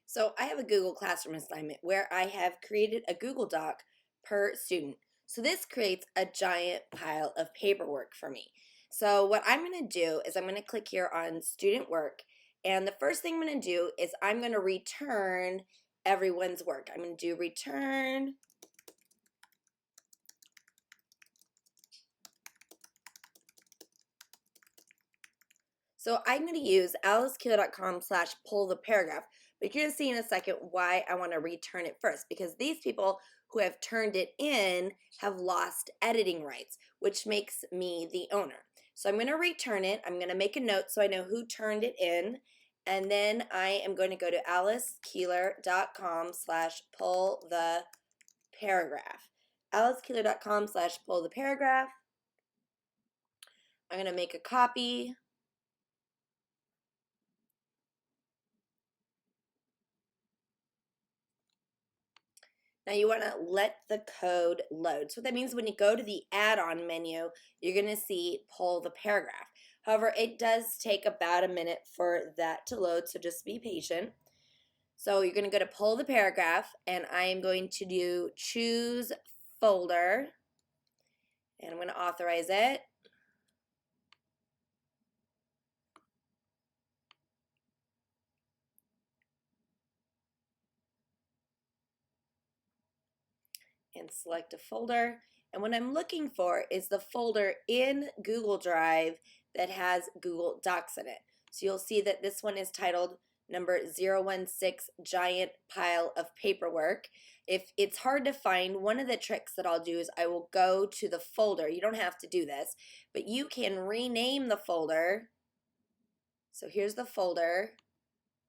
So I have a Google Classroom assignment where I have created a Google Doc per student. So this creates a giant pile of paperwork for me. So what I'm going to do is I'm going to click here on student work, and the first thing I'm going to do is I'm going to return everyone's work. I'm going to do return. So I'm going to use alicekeeler.com/pull the paragraph, but you're going to see in a second why I want to return it first, because these people who have turned it in have lost editing rights, which makes me the owner. So I'm going to return it. I'm going to make a note so I know who turned it in, and then I am going to go to alicekeeler.com/pull the paragraph. alicekeeler.com/pull the paragraph. I'm going to make a copy. Now you want to let the code load. So what that means, when you go to the add-on menu, you're going to see pull the paragraph. However, it does take about a minute for that to load, so just be patient. So you're going to go to pull the paragraph, and I am going to do choose folder, and I'm going to authorize it. And select a folder. And what I'm looking for is the folder in Google Drive that has Google Docs in it. So you'll see that this one is titled number 016 giant pile of paperwork. If it's hard to find, one of the tricks that I'll do is I will go to the folder. You don't have to do this, but you can rename the folder. So here's the folder.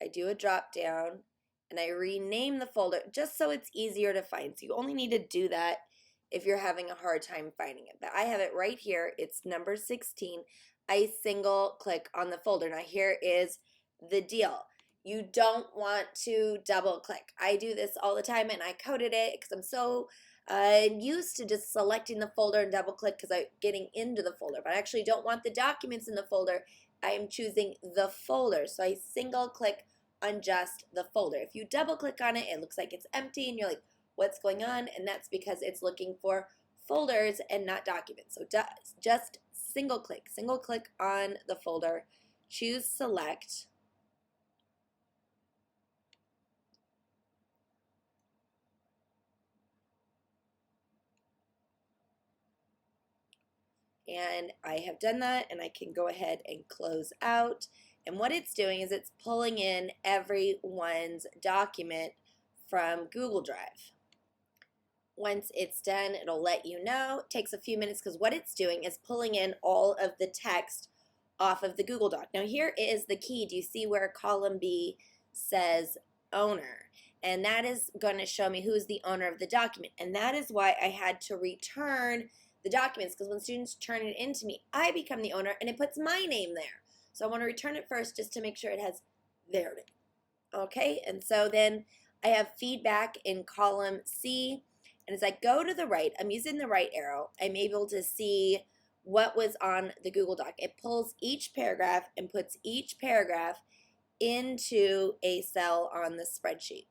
I do a drop down and I rename the folder just so it's easier to find. So you only need to do that if you're having a hard time finding it. But I have it right here. It's number 16. I single click on the folder. Now here is the deal. You don't want to double click. I do this all the time, and I coded it because I'm so used to just selecting the folder and double click because I'm getting into the folder. But I actually don't want the documents in the folder. I am choosing the folder. So I single click on just the folder. If you double click on it, it looks like it's empty and you're like, what's going on? And that's because it's looking for folders and not documents. So just single click on the folder, choose select, and I have done that, and I can go ahead and close out. And what it's doing is it's pulling in everyone's document from Google Drive. Once it's done, it'll let you know. It takes a few minutes because what it's doing is pulling in all of the text off of the Google Doc. Now here is the key. Do you see where column B says owner? And that is going to show me who is the owner of the document. And that is why I had to return the documents, because when students turn it into me, I become the owner and it puts my name there. So I want to return it first just to make sure it has their name. Okay, and so then I have feedback in column C. And as I go to the right, I'm using the right arrow, I'm able to see what was on the Google Doc. It pulls each paragraph and puts each paragraph into a cell on the spreadsheet.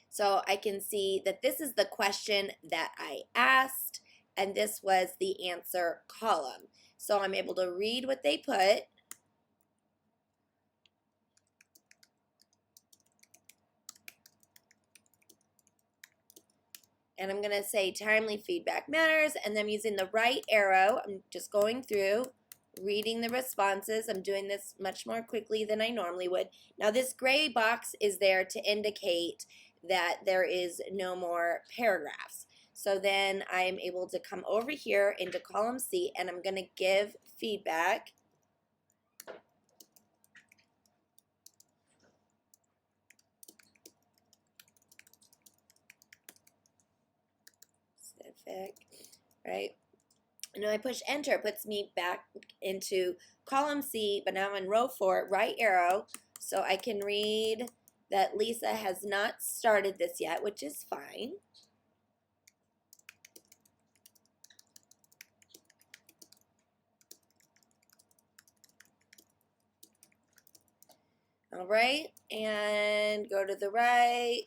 So I can see that this is the question that I asked, and this was the answer column. So I'm able to read what they put. And I'm going to say timely feedback matters, and then I'm using the right arrow. I'm just going through, reading the responses. I'm doing this much more quickly than I normally would. Now this gray box is there to indicate that there is no more paragraphs. So then I am able to come over here into column C, and I'm going to give feedback. Specific, right? And when I push enter, it puts me back into column C, but now I'm in row 4, right arrow, so I can read that Lisa has not started this yet, which is fine. All right, and go to the right.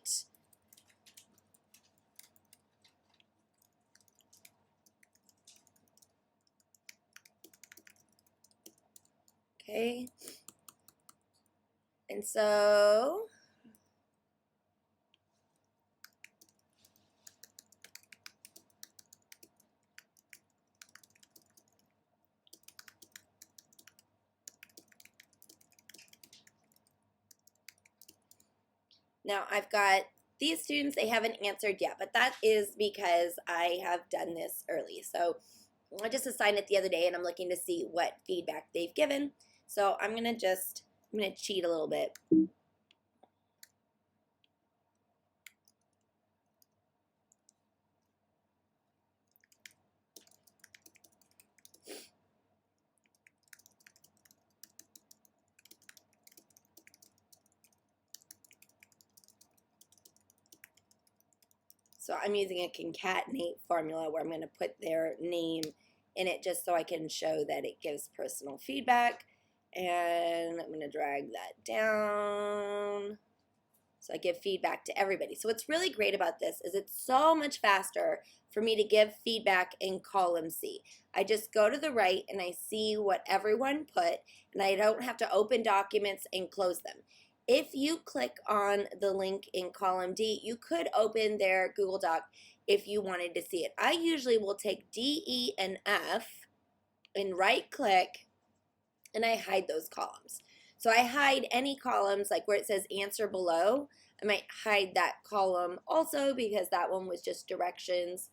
Okay, and so now I've got these students, they haven't answered yet, but that is because I have done this early. So I just assigned it the other day and I'm looking to see what feedback they've given. So I'm gonna cheat a little bit. So I'm using a concatenate formula where I'm going to put their name in it just so I can show that it gives personal feedback. And I'm going to drag that down. So I give feedback to everybody. So what's really great about this is it's so much faster for me to give feedback in column C. I just go to the right and I see what everyone put, and I don't have to open documents and close them. If you click on the link in column D, you could open their Google Doc if you wanted to see it. I usually will take D, E, and F and right click and I hide those columns. So I hide any columns like where it says answer below. I might hide that column also because that one was just directions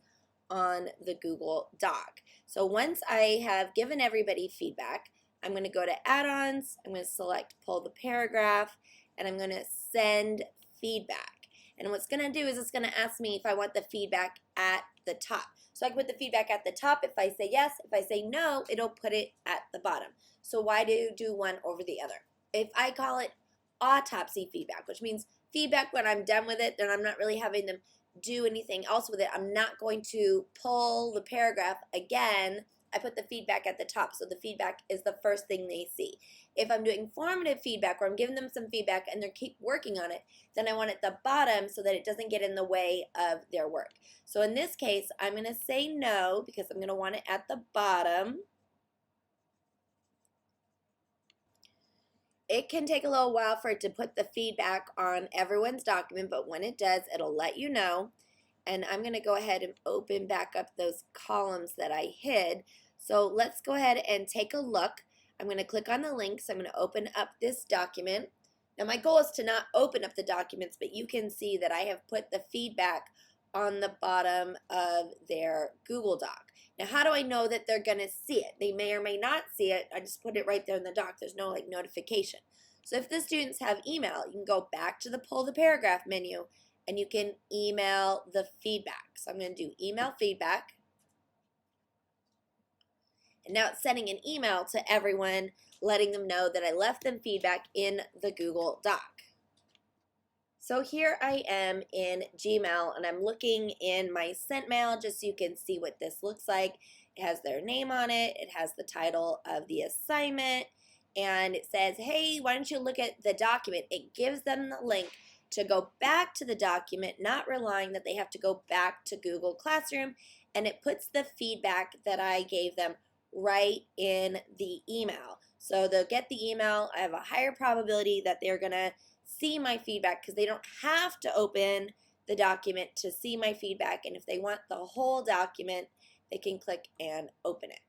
on the Google Doc. So once I have given everybody feedback, I'm going to go to add-ons, I'm going to select pull the paragraph, and I'm going to send feedback. And what's going to do is it's going to ask me if I want the feedback at the top. So I can put the feedback at the top if I say yes. If I say no, it'll put it at the bottom. So why do one over the other? If I call it autopsy feedback, which means feedback when I'm done with it, then I'm not really having them do anything else with it. I'm not going to pull the paragraph again. I put the feedback at the top, so the feedback is the first thing they see. If I'm doing formative feedback or I'm giving them some feedback and they keep working on it, then I want it at the bottom so that it doesn't get in the way of their work. So in this case, I'm going to say no because I'm going to want it at the bottom. It can take a little while for it to put the feedback on everyone's document, but when it does, it'll let you know. And I'm going to go ahead and open back up those columns that I hid. So let's go ahead and take a look. I'm going to click on the link. So I'm going to open up this document. Now my goal is to not open up the documents, but you can see that I have put the feedback on the bottom of their Google Doc. Now how do I know that they're going to see it? They may or may not see it. I just put it right there in the doc. There's no like notification. So if the students have email, you can go back to the pull the paragraph menu and you can email the feedback. So I'm going to do email feedback. And now it's sending an email to everyone, letting them know that I left them feedback in the Google Doc. So here I am in Gmail and I'm looking in my sent mail just so you can see what this looks like. It has their name on it. It has the title of the assignment. And it says, hey, why don't you look at the document? It gives them the link to go back to the document, not relying that they have to go back to Google Classroom. And it puts the feedback that I gave them right in the email. So they'll get the email. I have a higher probability that they're going to see my feedback because they don't have to open the document to see my feedback. And if they want the whole document, they can click and open it.